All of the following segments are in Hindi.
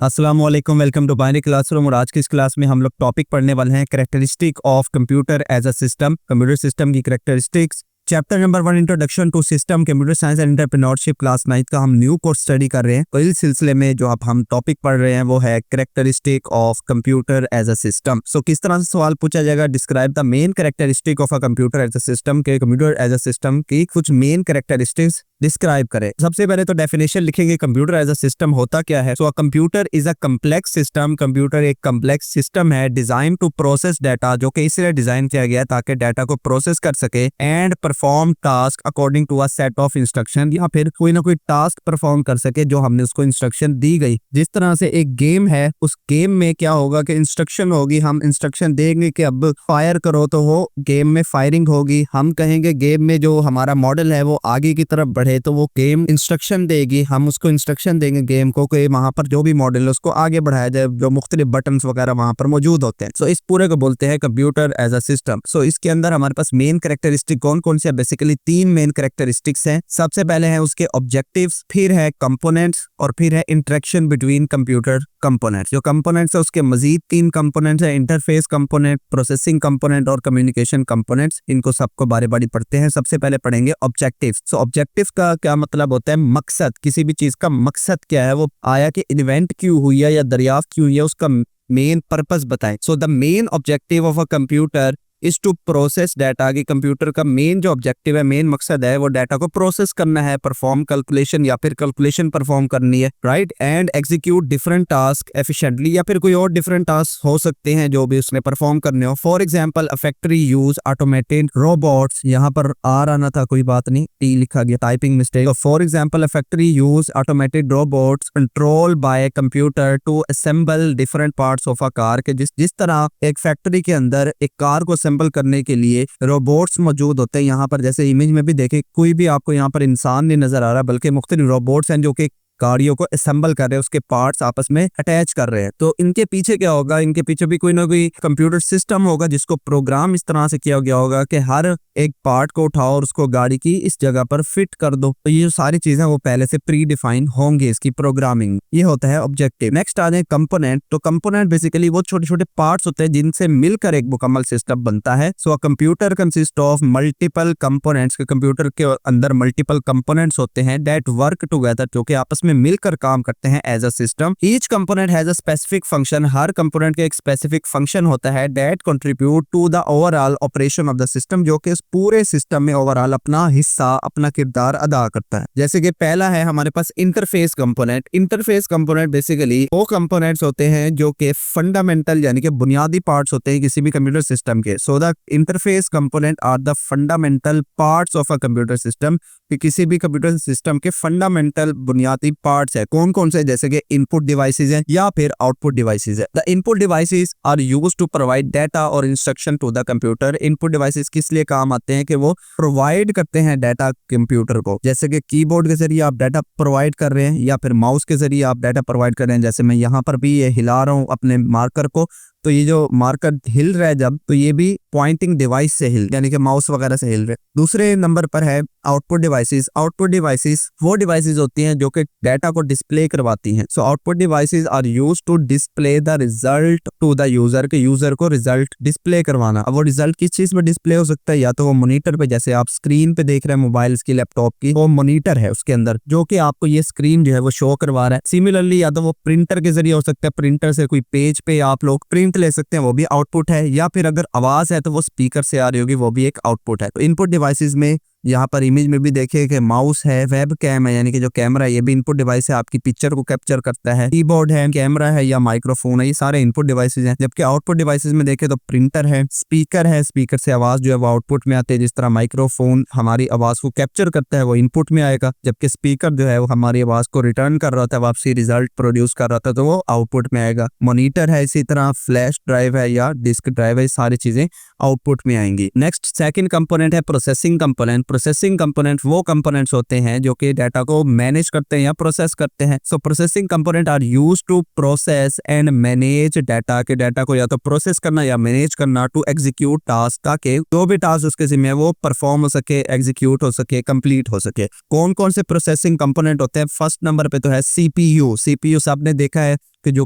अस्सलाम वालेकुम, वेलकम टू बाइनरी क्लासरूम। और आज की इस क्लास में हम लोग टॉपिक पढ़ने वाले हैं characteristic of computer as a system, computer system की characteristics. Chapter number 1 introduction to system computer science and entrepreneurship, class 9 का हम न्यू कोर्स स्टडी कर रहे हैं। तो इस सिलसिले में जो अब हम टॉपिक पढ़ रहे हैं वो है characteristic of computer as a system. So किस तरह से सवाल पूछा जाएगा, describe the main characteristic of a computer as a system, के कंप्यूटर एज अ सिस्टम की कुछ मेन कैरेक्टरिस्टिक्स डिस्क्राइब करें। सबसे पहले तो डेफिनेशन लिखेंगे कंप्यूटर एज अ सिस्टम होता क्या है। So a computer is a complex system, computer एक कम्प्लेक्स सिस्टम है डिजाइन टू प्रोसेस डाटा, जो कि इसलिए डिजाइन किया गया है ताकि डाटा को प्रोसेस कर सके and perform task according to a set of instruction, या फिर कोई ना कोई टास्क परफॉर्म कर सके जो हमने उसको इंस्ट्रक्शन दी गई। जिस तरह से एक गेम है, उस गेम में क्या होगा कि इंस्ट्रक्शन होगी, हम इंस्ट्रक्शन देंगे कि अब फायर करो तो वो गेम में फायरिंग होगी। हम कहेंगे गेम में जो हमारा मॉडल है वो आगे की तरफ बढ़े तो वो गेम इंस्ट्रक्शन देगी, हम उसको इंस्ट्रक्शन देंगे गेम को कि वहां पर जो भी मॉडल है उसको आगे बढ़ाया जाए, जो मुख्तलिफ बटन्स वगैरह वहां पर मौजूद होते हैं। सो इस पूरे को बोलते हैं कंप्यूटर एज अ सिस्टम। सो इसके अंदर हमारे पास मेन कैरेक्टरिस्टिक कौन कौन से, बेसिकली 3 मेन कैरेक्टरिस्टिक्स हैं। सबसे पहले है उसके ऑब्जेक्टिव्स, फिर है कंपोनेंट्स, और फिर है इंटरेक्शन बिटवीन कंप्यूटर कंपोनेंट्स। जो कंपोनेंट्स है उसके मजीद 3 कंपोनेंट्स है, इंटरफेस कंपोनेंट, प्रोसेसिंग कंपोनेंट और कम्युनिकेशन कंपोनेंट्स। इनको सबको बारी बारी पढ़ते हैं। सबसे पहले पढ़ेंगे ऑब्जेक्टिव। सो ऑब्जेक्टिव का क्या मतलब होता है, मकसद। किसी भी चीज का मकसद क्या है, वो आया कि इन्वेंट क्यों हुई है या दरियाफ्त क्यों हुई है, उसका मेन पर्पस बताएं। So the main objective of a computer is to process data. की कंप्यूटर का मेन जो ऑब्जेक्टिव है, मेन मकसद है, वो डाटा को प्रोसेस करना है, परफॉर्म कैलकुलेशन या फिर कैलकुलेशन परफॉर्म करनी है, right, and execute different task efficiently, या फिर कोई और डिफरेंट टास्क हो सकते हैं जो भी उसने परफॉर्म करने हो। For example a factory use automated robots, यहाँ पर आर आना था, कोई बात नहीं, टी लिखा गया, typing mistake. For example a factory use automated robots control by computer to assemble different parts of a car, के जिस तरह एक फैक्ट्री के अंदर एक कार को असेंबल करने के लिए रोबोट्स मौजूद होते हैं। यहाँ पर जैसे इमेज में भी देखें, कोई भी आपको यहाँ पर इंसान नहीं नजर आ रहा, बल्कि मुख्तलिफ रोबोट्स हैं जो कि गाड़ियों को असेंबल कर रहे हैं, उसके पार्ट्स आपस में अटैच कर रहे हैं। तो इनके पीछे क्या होगा, इनके पीछे भी कोई ना कोई कंप्यूटर सिस्टम होगा जिसको प्रोग्राम इस तरह से किया गया होगा कि हर एक पार्ट को उठाओ और उसको गाड़ी की इस जगह पर फिट कर दो। तो ये जो सारी चीजें वो पहले से प्री डिफाइन होंगे, इसकी प्रोग्रामिंग। ये होता है ऑब्जेक्टिव। नेक्स्ट आ जाए कंपोनेंट। तो कंपोनेंट बेसिकली वो छोटे छोटे पार्ट्स होते हैं जिनसे मिलकर एक मुकम्मल सिस्टम बनता है। So a computer consist of multiple components. Computer के अंदर मल्टीपल कंपोनेंट्स होते हैं दैट वर्क टुगेदर, जो कि आपस में मिलकर काम करते हैं as a system. Each component has a specific function. हर कंपोनेंट का एक स्पेसिफिक फंक्शन होता है that contribute to the overall operation of the system, जो कि पूरे सिस्टम में ओवरऑल अपना हिस्सा, अपना किरदार अदा करता है। जैसे कि पहला है हमारे पास interface component. Interface component basically वो कंपोनेंट्स होते हैं जो कि फंडामेंटल यानी कि बुनियादी पार्ट्स होते हैं किसी भी कंप्यूटर सिस्टम के। So the interface component are the fundamental parts of a computer system, कि किसी भी कंप्यूटर सिस्टम के फंडामेंटल बुनियादी पार्ट्स है। कौन कौन से, जैसे कि इनपुट डिवाइसेस हैं या फिर आउटपुट डिवाइसेस है। The input devices are used to provide data और instruction to the computer. Input devices किस लिए काम आते हैं, कि वो प्रोवाइड करते हैं डाटा कंप्यूटर को। जैसे कि कीबोर्ड के जरिए आप डाटा प्रोवाइड कर रहे हैं या फिर माउस के जरिए आप डाटा प्रोवाइड कर रहे हैं। जैसे मैं यहाँ पर भी ये हिला रहा हूँ अपने मार्कर को, तो ये जो मार्कर हिल रहा है जब, तो ये भी पॉइंटिंग डिवाइस से हिल, यानी कि माउस वगैरह से हिल रहे। दूसरे नंबर पर है आउटपुट डिवाइसेस। आउटपुट डिवाइसेस वो डिवाइसेस होती हैं जो कि डाटा को डिस्प्ले करवाती हैं। So output devices are used to display the result to the user, के यूजर को रिजल्ट डिस्प्ले करवाना। अब वो रिजल्ट किस चीज में डिस्प्ले हो सकता है, या तो वो मॉनिटर पे, जैसे आप स्क्रीन पे देख रहे हैं मोबाइल की, लैपटॉप की, वो मॉनिटर है उसके अंदर जो कि आपको ये स्क्रीन जो है वो शो करवा रहा है। सिमिलरली या तो वो प्रिंटर के जरिए हो सकता है, प्रिंटर से कोई पेज पे आप लोग प्रिंट ले सकते हैं, वो भी आउटपुट है। या फिर अगर आवाज है तो वो स्पीकर से आ रही होगी, वो भी एक आउटपुट है। तो इनपुट डिवाइसेस में यहाँ पर इमेज में भी देखिए कि माउस है, वेब कैम है, यानी कि जो कैमरा है ये भी इनपुट डिवाइस है, आपकी पिक्चर को कैप्चर करता है। कीबोर्ड है, कैमरा है या माइक्रोफोन है, ये सारे इनपुट डिवाइसेस हैं। जबकि आउटपुट डिवाइसेस में देखें तो प्रिंटर है, स्पीकर से आवाज जो है वो आउटपुट में आती है। जिस तरह माइक्रोफोन हमारी आवाज को कैप्चर करता है वो इनपुट में आएगा, जबकि स्पीकर जो है वो हमारी आवाज को रिटर्न कर रहा था, वापसी रिजल्ट प्रोड्यूस कर रहा था, तो वो आउटपुट में आएगा। मॉनिटर है, इसी तरह फ्लैश ड्राइव है या डिस्क ड्राइव है, सारी चीजें आउटपुट में आएंगी। नेक्स्ट सेकंड कंपोनेंट है प्रोसेसिंग कंपोनेंट। प्रोसेसिंग कंपोनेंट वो कंपोनेंट्स होते हैं जो कि डाटा को मैनेज करते हैं या प्रोसेस करते हैं। So processing component are used to process and manage data, के डाटा को या तो प्रोसेस करना या मैनेज करना, टू एग्जीक्यूट टास्क, ताकि जो भी टास्क उसके जिम्मे है वो परफॉर्म हो सके, एग्जीक्यूट हो सके, कंप्लीट हो सके। कौन कौन से प्रोसेसिंग कंपोनेंट होते हैं, फर्स्ट नंबर पे तो है सीपीयू। सीपीयू सबने देखा है कि जो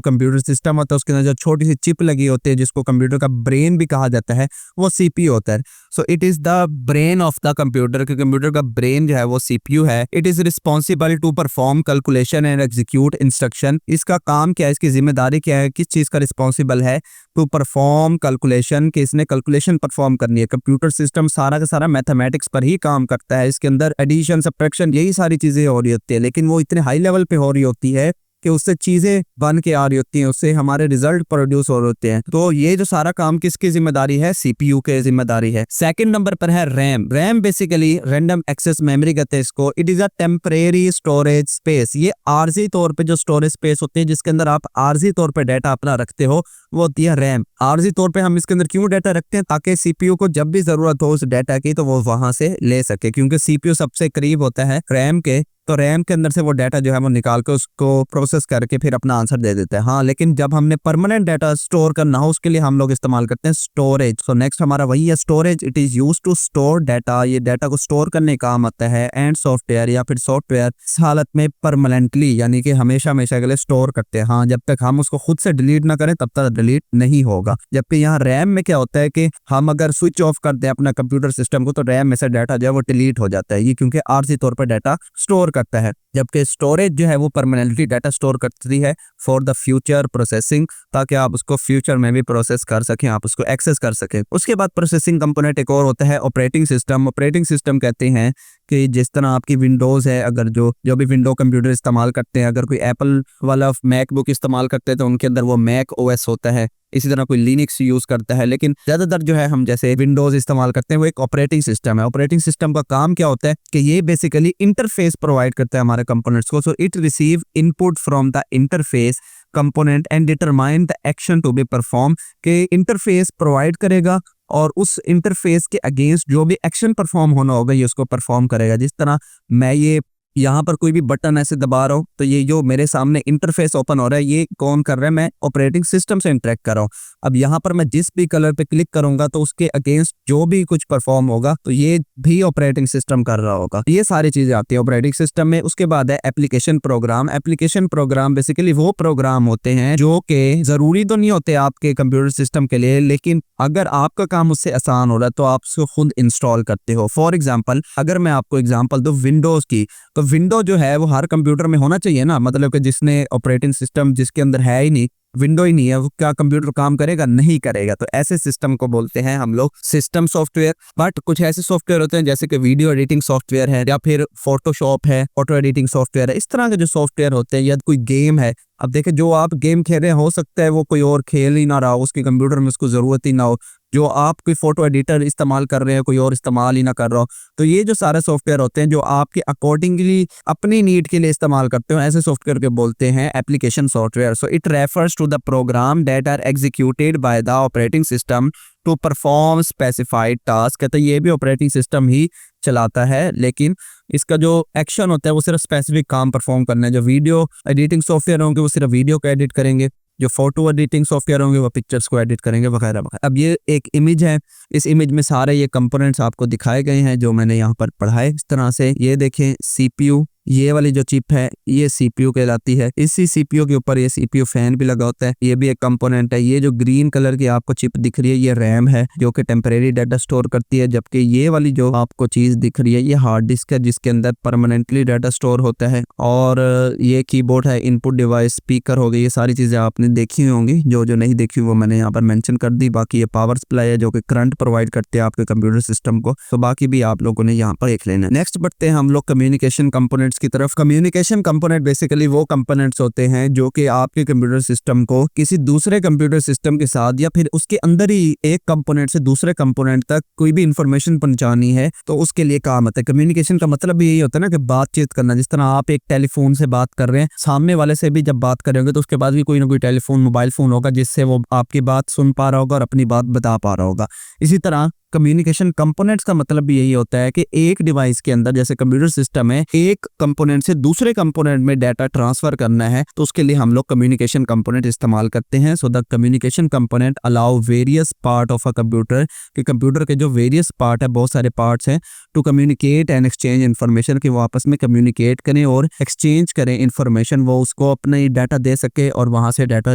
कंप्यूटर सिस्टम होता है उसके अंदर जो छोटी सी चिप लगी होती है जिसको कंप्यूटर का ब्रेन भी कहा जाता है, वो सीपीयू होता है। So it is the brain of the computer, कि कंप्यूटर का ब्रेन जो है वो सीपीयू है। It is responsible to perform calculation and execute instruction. इसका काम क्या है, इसकी जिम्मेदारी क्या है, किस चीज का रिस्पॉन्सिबल है, टू परफॉर्म कैलकुलेशन, कि इसने कैलकुलेशन परफॉर्म करनी है। कंप्यूटर सिस्टम सारा का सारा मैथमेटिक्स पर ही काम करता है, इसके अंदर एडिशन सब्ट्रैक्शन यही सारी चीजें हो रही होती है, लेकिन वो इतने हाई लेवल पे हो रही होती है कि उससे चीजें बन के आ रही होती हैं, उससे हमारे रिजल्ट प्रोड्यूस हो रहे होते हैं। तो ये जो सारा काम किसकी जिम्मेदारी है, सीपीयू के जिम्मेदारी है। सेकंड नंबर पर है RAM. RAM basically random access memory कहते हैं इसको। It is a temporary storage space. ये आरजी तौर पे जो स्टोरेज स्पेस होती है जिसके अंदर आप आरजी तौर पे डाटा अपना रखते हो, वो होती है रैम। आरजी तौर पे हम इसके अंदर क्यों डाटा रखते हैं, ताकि सीपीयू को जब भी जरूरत हो उस डाटा की तो वो वहां से ले सके, क्योंकि सीपीयू सबसे करीब होता है रैम के। तो रैम के अंदर से वो डाटा जो है वो निकाल के उसको प्रोसेस करके फिर अपना आंसर दे देता है। हाँ, लेकिन जब हमने परमानेंट डाटा स्टोर करना हो उसके लिए हम लोग इस्तेमाल करते हैं स्टोरेज। सो नेक्स्ट हमारा वही है storage. It is use to store data. ये डाटा को स्टोर करने का काम आता है। एंड सॉफ्टवेयर या फिर सॉफ्टवेयर इस हालत में परमानेंटली यानी कि हमेशा हमेशा के लिए स्टोर करते हैं। हाँ, जब तक हम उसको खुद से डिलीट ना करें तब तक डिलीट नहीं होगा। जबकि यहाँ रैम में क्या होता है कि हम अगर स्विच ऑफ कर दें अपना कंप्यूटर सिस्टम को तो रैम में से डाटा जो है वो डिलीट हो जाता है, ये क्योंकि आरजी तौर पर डाटा स्टोर करता है। जबकि स्टोरेज जो है वो परमानेंटली डाटा स्टोर करती है फॉर द फ्यूचर प्रोसेसिंग, ताकि आप उसको फ्यूचर में भी प्रोसेस कर सकें, आप उसको एक्सेस कर सकें। उसके बाद प्रोसेसिंग कंपोनेंट एक और होता है ऑपरेटिंग सिस्टम। ऑपरेटिंग सिस्टम कहते हैं कि जिस तरह आपकी विंडोज है, अगर जो भी विंडो कंप्यूटर इस्तेमाल करते हैं, अगर कोई एप्पल वाला मैकबुक इस्तेमाल करते हैं तो उनके अंदर वो मैक ओएस होता है। इसी तरह कोई लिनक्स यूज करता है, लेकिन ज्यादातर जो है हम जैसे विंडोज इस्तेमाल करते हैं वो एक ऑपरेटिंग सिस्टम है। ऑपरेटिंग सिस्टम का काम क्या होता है कि ये बेसिकली इंटरफेस प्रोवाइड करता है हमारे कंपोनेंट्स को। So it receive input from the interface component and determine the action to be perform, के इंटरफेस प्रोवाइड करेगा और उस इंटरफेस के अगेंस्ट जो भी एक्शन परफॉर्म होना होगा ये उसको परफॉर्म करेगा। जिस तरह मैं ये यहाँ पर कोई भी बटन ऐसे दबा रहा हूँ तो ये जो मेरे सामने इंटरफेस ओपन हो रहा है ये कौन कर रहा है, मैं ऑपरेटिंग सिस्टम से इंटरेक्ट कर रहा हूँ। अब यहाँ पर मैं जिस भी कलर पे क्लिक करूंगा तो उसके अगेंस्ट जो भी कुछ परफॉर्म होगा तो ये भी ऑपरेटिंग सिस्टम कर रहा होगा। ये सारी चीजें आती है ऑपरेटिंग सिस्टम में। उसके बाद है application program. Application program basically वो प्रोग्राम होते हैं जो कि जरूरी तो नहीं होते आपके कंप्यूटर सिस्टम के लिए, लेकिन अगर आपका काम उससे आसान हो रहा है तो आप उसको खुद इंस्टॉल करते हो। फॉर एग्जाम्पल अगर मैं आपको एग्जाम्पल दूं विंडोज की, तो विंडो जो है वो हर कंप्यूटर में होना चाहिए ना, मतलब कि जिसने ऑपरेटिंग सिस्टम जिसके अंदर है ही नहीं, विंडो ही नहीं है, वो क्या कंप्यूटर काम करेगा, नहीं करेगा। तो ऐसे सिस्टम को बोलते हैं हम लोग सिस्टम सॉफ्टवेयर। बट कुछ ऐसे सॉफ्टवेयर होते हैं जैसे कि वीडियो एडिटिंग सॉफ्टवेयर है या फिर फोटोशॉप है, फोटो एडिटिंग सॉफ्टवेयर है। इस तरह के जो सॉफ्टवेयर होते हैं या कोई गेम है, अब देखिए जो आप गेम खेल रहे हैं हो सकता है वो कोई और खेल ही ना रहा हो, उसके कंप्यूटर में उसको जरूरत ही ना हो। जो आप कोई फोटो एडिटर इस्तेमाल कर रहे हैं कोई और इस्तेमाल ही ना कर रहा हो। तो ये जो सारे सॉफ्टवेयर होते हैं जो आपके अकॉर्डिंगली अपनी नीड के लिए इस्तेमाल करते हो, ऐसे सॉफ्टवेयर के बोलते हैं application software. So it refers to the program that are executed by the operating system to perform specified task. कहते हैं ये भी ऑपरेटिंग सिस्टम ही चलाता है, लेकिन इसका जो एक्शन होता है वो सिर्फ स्पेसिफिक काम परफॉर्म करना है। जो वीडियो एडिटिंग सॉफ्टवेयर होंगे वो सिर्फ वीडियो को एडिट करेंगे, जो फोटो एडिटिंग सॉफ्टवेयर होंगे वो पिक्चर्स को एडिट करेंगे वगैरह वगैरह। अब ये एक इमेज है, इस इमेज में सारे ये कंपोनेंट्स आपको दिखाए गए हैं जो मैंने यहाँ पर पढ़ाए। इस तरह से ये देखें सीपीयू, ये वाली जो चिप है ये सीपीयू कहलाती है। इसी सीपीयू के ऊपर ये सीपीयू फैन भी लगा होता है, ये भी एक कंपोनेंट है। ये जो ग्रीन कलर की आपको चिप दिख रही है ये रैम है जो कि टेम्परेरी डाटा स्टोर करती है, जबकि ये वाली जो आपको चीज दिख रही है ये हार्ड डिस्क है जिसके अंदर परमानेंटली डाटा स्टोर होता है। और ये कीबोर्ड है, इनपुट डिवाइस, स्पीकर हो गए, ये सारी चीजें आपने देखी होंगी। जो नहीं देखी वो मैंने यहाँ पर मेंशन कर दी। बाकी ये पावर सप्लाई है जो कि करंट प्रोवाइड करते हैं आपके कंप्यूटर सिस्टम को, तो बाकी भी आप लोगों ने यहाँ पर देख लेना। नेक्स्ट बढ़ते हैं हम लोग कम्युनिकेशन कंपोनेंट्स की तरफ। कम्युनिकेशन कंपोनेंट बेसिकली वो कंपोनेंट्स होते हैं जो कि आपके कंप्यूटर सिस्टम को किसी दूसरे कंप्यूटर सिस्टम के साथ या फिर उसके अंदर ही एक कंपोनेंट से दूसरे कंपोनेंट तक कोई भी इंफॉर्मेशन पहुंचानी है तो उसके लिए काम आता है। कम्युनिकेशन का मतलब यही होता है ना कि बातचीत करना। जिस तरह आप एक टेलीफोन से बात कर रहे हैं, सामने वाले से भी जब बात करेंगे तो उसके बाद भी कोई ना कोई टेलीफोन मोबाइल फोन होगा जिससे वो आपकी बात सुन पा रहा होगा और अपनी बात बता पा रहा होगा। इसी तरह कम्युनिकेशन कंपोनेंट्स का मतलब भी यही होता है कि एक डिवाइस के अंदर, जैसे कंप्यूटर सिस्टम है, एक कंपोनेंट से दूसरे कंपोनेंट में डाटा ट्रांसफर करना है, तो उसके लिए हम लोग कम्युनिकेशन कंपोनेंट इस्तेमाल करते हैं। So the communication component allow various part of a computer, कि कंप्यूटर के जो वेरियस पार्ट है, बहुत सारे पार्ट्स हैं, to communicate and exchange information, कि वो आपस में कम्युनिकेट करें और एक्सचेंज करें इन्फॉर्मेशन, वो उसको अपने डाटा दे सके और वहां से डाटा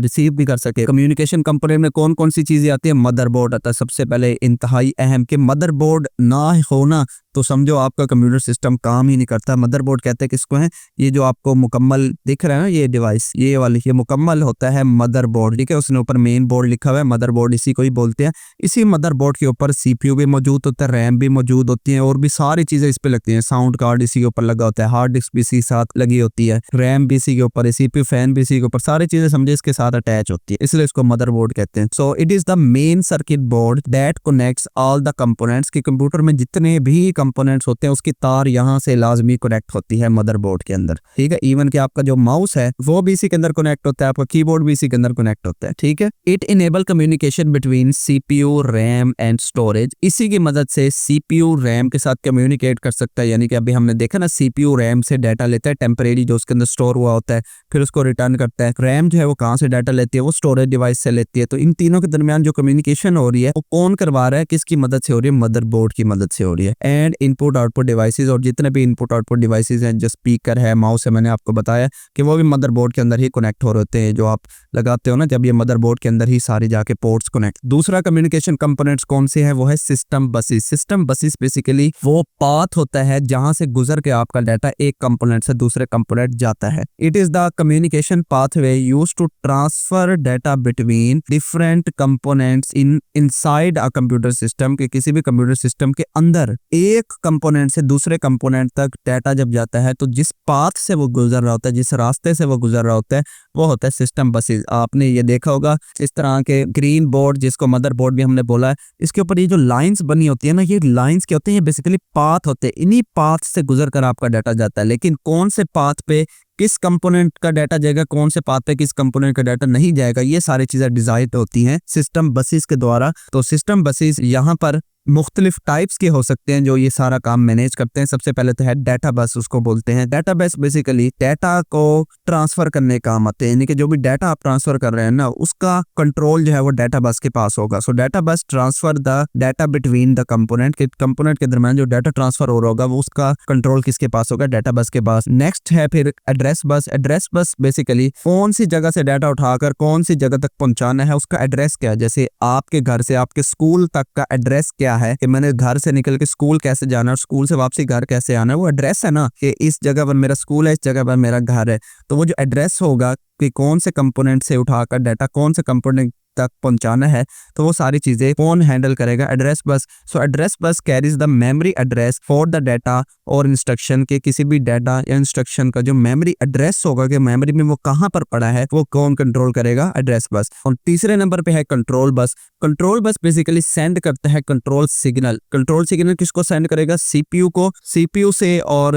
रिसीव भी कर सके। कम्युनिकेशन कंपोनेंट में कौन कौन सी चीजें आती है? मदरबोर्ड आता है सबसे पहले, इंतहाई अहम, कि मदरबोर्ड ना होना तो समझो आपका कंप्यूटर सिस्टम काम ही नहीं करता। मदरबोर्ड कहते हैं किसको है? ये जो आपको मुकम्मल दिख रहा है ना, ये डिवाइस, ये वाली, ये मुकम्मल होता है मदरबोर्ड, ठीक है। उसने ऊपर मेन बोर्ड लिखा हुआ है, मदरबोर्ड इसी को ही बोलते हैं। इसी मदरबोर्ड के ऊपर सीपीयू भी मौजूद होता है, रैम भी मौजूद होती है और भी सारी चीजें इस पे लगती हैं। साउंड कार्ड इसी के ऊपर लगा होता है, हार्ड डिस्क भी इसी के साथ लगी होती है, रैम भी इसी के ऊपर है, सीपीयू फैन भी इसी के ऊपर, सारी चीजें समझे इसके साथ अटैच होती है, इसलिए इसको मदरबोर्ड कहते हैं। सो it is the main circuit board that connects all the components, कि कंप्यूटर में जितने भी कंपोनेंट्स होते हैं उसकी तार यहाँ से लाजमी कनेक्ट होती है मदरबोर्ड के अंदर, ठीक है। इवन कि आपका जो माउस है वो भी इसी के अंदर कनेक्ट होता है, आपका कीबोर्ड भी इसी के अंदर कनेक्ट होता है, ठीक है। It enable communication between CPU, RAM and storage, इसी की मदद से सीपीयू रैम के साथ कम्युनिकेट कर सकता है। यानी कि अभी हमने देखा ना, सीपीयू रैम से डाटा लेता है टेम्परेरी, जो उसके अंदर स्टोर हुआ होता है, फिर उसको रिटर्न करता है। रैम जो है वो कहाँ से डाटा लेती है? वो स्टोरेज डिवाइस से लेती है। तो इन तीनों के दरमियान जो कम्युनिकेशन हो रही है वो कौन करवा रहा है, किसकी मदद से हो रही है? मदरबोर्ड की मदद से हो रही है। एंड इनपुट आउटपुट डिवाइसेस, और जितने भी इनपुट आउटपुट डिवाइसेस हैं, जो स्पीकर है, माउस है, मैंने आपको बताया कि वो भी मदरबोर्ड के अंदर ही कनेक्ट हो रहे होते हैं, जो आप लगाते हो ना जब, ये मदरबोर्ड के अंदर ही सारी जाके पोर्ट्स कनेक्ट। दूसरा कम्युनिकेशन कंपोनेंट्स कौन से है? वो है system buses. System buses basically वो पाथ होता है जहां से गुजर के आपका डाटा एक कंपोनेंट से दूसरे कंपोनेंट जाता है। It is the communication pathway used to transfer data between different components inside a computer system, के किसी भी कंप्यूटर सिस्टम के अंदर एक कंपोनेंट से दूसरे कंपोनेंट तक डाटा जब जाता है, तो जिस पाथ से वो गुजर रहा होता है, जिस रास्ते से वो गुजर रहा होता है, वो होता है सिस्टम बसेस। आपने ये देखा होगा इस तरह के ग्रीन बोर्ड, जिसको मदरबोर्ड भी हमने बोला है, इसके ऊपर ये जो लाइंस बनी होती है ना, ये लाइंस क्या होते हैं? ये बेसिकली पाथ होते हैं। इन्हीं पाथ से गुजर कर आपका डाटा जाता है, लेकिन कौन से पाथ पे किस कंपोनेंट का डाटा जाएगा, कौन से पाथ पे किस कंपोनेंट का डाटा नहीं जाएगा, ये सारी चीजें डिजाइन होती हैं सिस्टम बसेस के द्वारा। तो सिस्टम बसेस यहाँ पर मुख्तलिफ टाइप्स के हो सकते हैं जो ये सारा काम मैनेज करते हैं। सबसे पहले तो है डाटा बस, उसको बोलते हैं। डाटा बस बेसिकली डाटा को ट्रांसफर करने का काम आते हैं, यानी कि जो भी डाटा आप ट्रांसफर कर रहे हैं ना, उसका कंट्रोल जो है वो डाटा बस के पास होगा। सो डाटा बस transfer the data between the component, के कंपोनेंट के दरमियान जो डाटा ट्रांसफर हो रहा होगा वो उसका कंट्रोल किसके पास होगा? डाटा बस के पास। नेक्स्ट है फिर address bus. Address bus basically कौन सी जगह से डाटा उठाकर कौन सी जगह तक पहुंचाना है, उसका एड्रेस क्या है। जैसे आपके घर से आपके स्कूल तक का एड्रेस क्या है, कि मैंने घर से निकल के स्कूल कैसे जाना है और स्कूल से वापसी घर कैसे आना है, वो एड्रेस है ना, कि इस जगह पर मेरा स्कूल है, इस जगह पर मेरा घर है। तो वो जो एड्रेस होगा कि कौन से कंपोनेंट से उठाकर डाटा कौन से कंपोनेंट तक पहुंचाना है, तो वो सारी चीजें कौन हैंडल करेगा? Address bus. So address bus carries the memory address for the data और इंस्ट्रक्शन, के किसी भी डाटा या इंस्ट्रक्शन का जो मेमोरी एड्रेस होगा कि मेमोरी में वो कहां पर पड़ा है, वो कौन कंट्रोल करेगा? Address bus. और तीसरे नंबर पे है control bus. Control bus basically send करता है कंट्रोल सिग्नल। कंट्रोल सिग्नल किसको सेंड करेगा? सीपीयू को, सीपीयू से और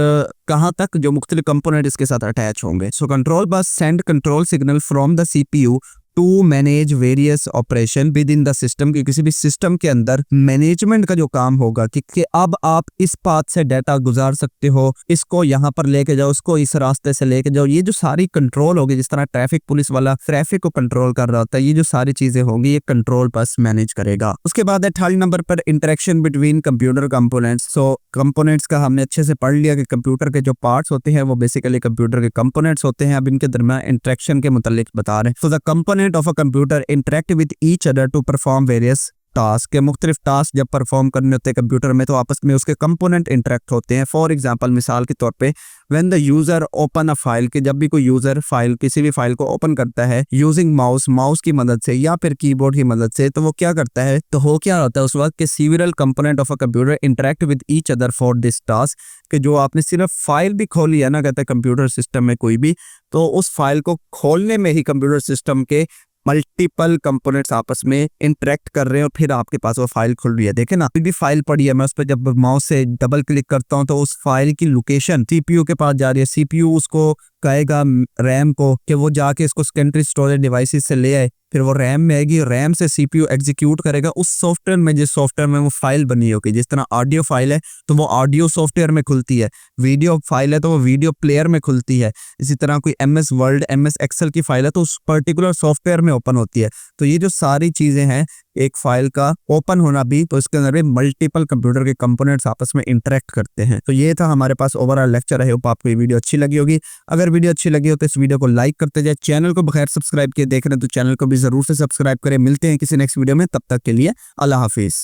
कहां तक? जो मुख्तलिफ कंपोनेंट इसके साथ अटैच होंगे। So control bus send control signal from the CPU to manage various operation within the system, की किसी भी सिस्टम के अंदर मैनेजमेंट का जो काम होगा कि अब आप इस पाथ से डाटा गुजार सकते हो, इसको यहाँ पर लेके जाओ, इसको इस रास्ते से लेके जाओ, ये जो सारी कंट्रोल होगी, जिस तरह ट्रैफिक पुलिस वाला ट्रैफिक को कंट्रोल कर रहा होता है, ये जो सारी चीजें होंगी ये कंट्रोल बस मैनेज करेगा। उसके बाद है थर्ड नंबर पर इंटरेक्शन बिटवीन कंप्यूटर कंपोनेंट्स। सो कंपोनेंट्स का हमने अच्छे से पढ़ लिया कि कंप्यूटर के जो पार्ट्स होते हैं वो बेसिकली कंप्यूटर के कंपोनेंट्स होते हैं। अब इनके दरमियान इंटरेक्शन के मुतालिक बता रहे हैं। So the component of a computer interact with each other to perform various task के मुख्तलिफ टास्क जब परफॉर्म करने होते हैं कंप्यूटर में, तो आपस में उसके कंपोनेंट इंटरेक्ट होते हैं। फॉर एग्जांपल, मिसाल के तौर पे when the user open a file, कि जब भी कोई यूजर फाइल किसी भी फाइल को ओपन करता है यूजिंग माउस की मदद से या फिर कीबोर्ड की मदद से, तो वो क्या करता है, तो हो क्या होता है उस वक्त कि several component of a computer interact with each other for this task, कि जो आपने सिर्फ फाइल भी खोली है ना, कहते हैं कंप्यूटर सिस्टम में कोई भी, तो उस फाइल को खोलने में ही कंप्यूटर सिस्टम के मल्टीपल कंपोनेंट्स आपस में इंटरेक्ट कर रहे हैं और फिर आपके पास वो फाइल खुल रही है। देखे ना, कोई भी फाइल पड़ी है, मैं उस पर जब माउस से डबल क्लिक करता हूं तो उस फाइल की लोकेशन सीपीयू के पास जा रही है, सीपीयू उसको कहेगा रैम को कि वो जाके इसको सेकेंडरी स्टोरेज डिवाइसेस से ले आए, फिर वो रैम में आएगी, रैम से सीपीयू एग्जीक्यूट करेगा उस सॉफ्टवेयर में जिस सॉफ्टवेयर में वो फाइल बनी होगी। जिस तरह ऑडियो फाइल है तो वो ऑडियो सॉफ्टवेयर में खुलती है, वीडियो फाइल है तो वो वीडियो प्लेयर में खुलती है, इसी तरह कोई MS वर्ड MS एक्सेल की फाइल है तो उस पर्टिकुलर सॉफ्टवेयर में ओपन होती है। तो ये जो सारी चीज़ें हैं, एक फाइल का ओपन होना भी, तो इसके अंदर भी मल्टीपल कंप्यूटर के कंपोनेंट्स आपस में इंटरेक्ट करते हैं। तो ये था हमारे पास ओवरऑल लेक्चर। है, होप आपको ये वीडियो अच्छी लगी होगी। अगर वीडियो अच्छी लगी हो तो इस वीडियो को लाइक करते जाए, चैनल को बगैर सब्सक्राइब किए देख रहे हैं तो चैनल को भी जरूर से सब्सक्राइब करें। मिलते हैं किसी नेक्स्ट वीडियो में, तब तक के लिए अल्लाह हाफिज।